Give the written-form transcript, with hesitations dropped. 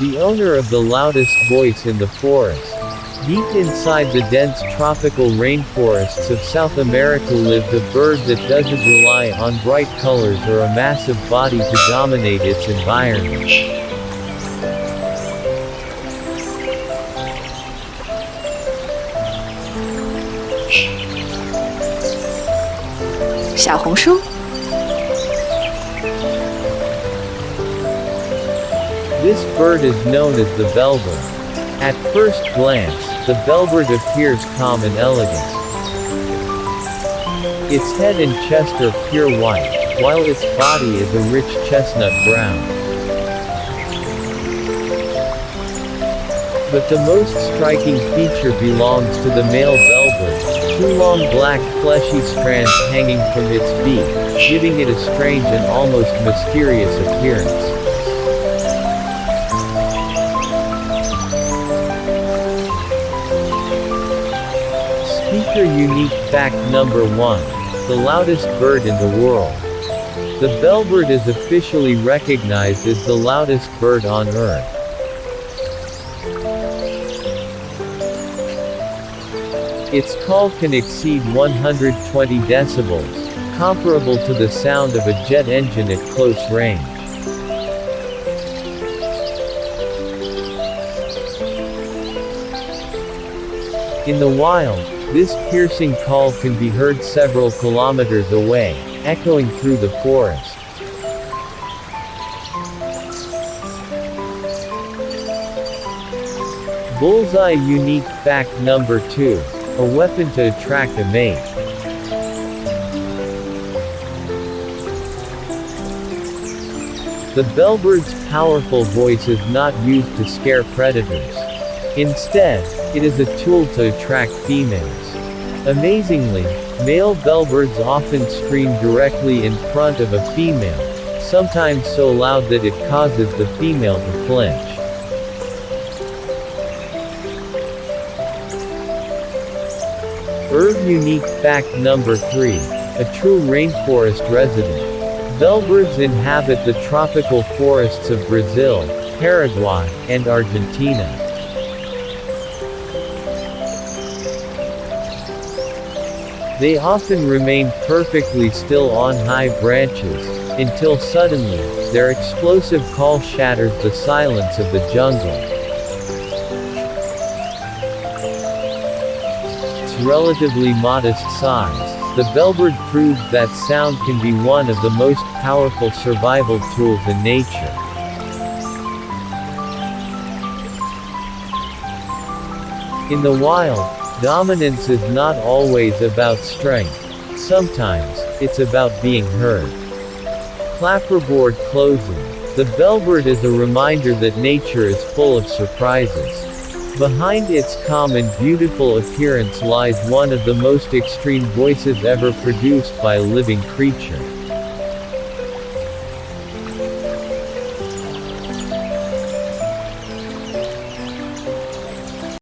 the owner of the loudest voice in the forest. Deep inside the dense tropical rainforests of South America lived a bird that doesn't rely on bright colors or a massive body to dominate its environment. 小红书 This bird is known as the bellbird. At first glance, the bellbird appears calm and elegant. Its head and chest are pure white, while its body is a rich chestnut brown. But the most striking feature belongs to the male bellbird, two long black fleshy strands hanging from its beak, giving it a strange and almost mysterious appearance. Speaker unique fact number 1. The loudest bird in the world. The bellbird is officially recognized as the loudest bird on Earth. Its call can exceed 120 decibels, comparable to the sound of a jet engine at close range. In the wild, this piercing call can be heard several kilometers away, echoing through the forest. Bullseye unique fact number 2. A weapon to attract a mate. The bellbird's powerful voice is not used to scare predators. Instead, it is a tool to attract females. Amazingly, male bellbirds often scream directly in front of a female, sometimes so loud that it causes the female to flinch. Bird unique fact number 3. A true rainforest resident. Bellbirds inhabit the tropical forests of Brazil, Paraguay, and Argentina. They often remain perfectly still on high branches, until suddenly, their explosive call shatters the silence of the jungle. Its relatively modest size, the bellbird proves that sound can be one of the most powerful survival tools in nature. In the wild, dominance is not always about strength. Sometimes, it's about being heard. Clapperboard closing. The bellbird is a reminder that nature is full of surprises. Behind its calm and beautiful appearance lies one of the most extreme voices ever produced by a living creature.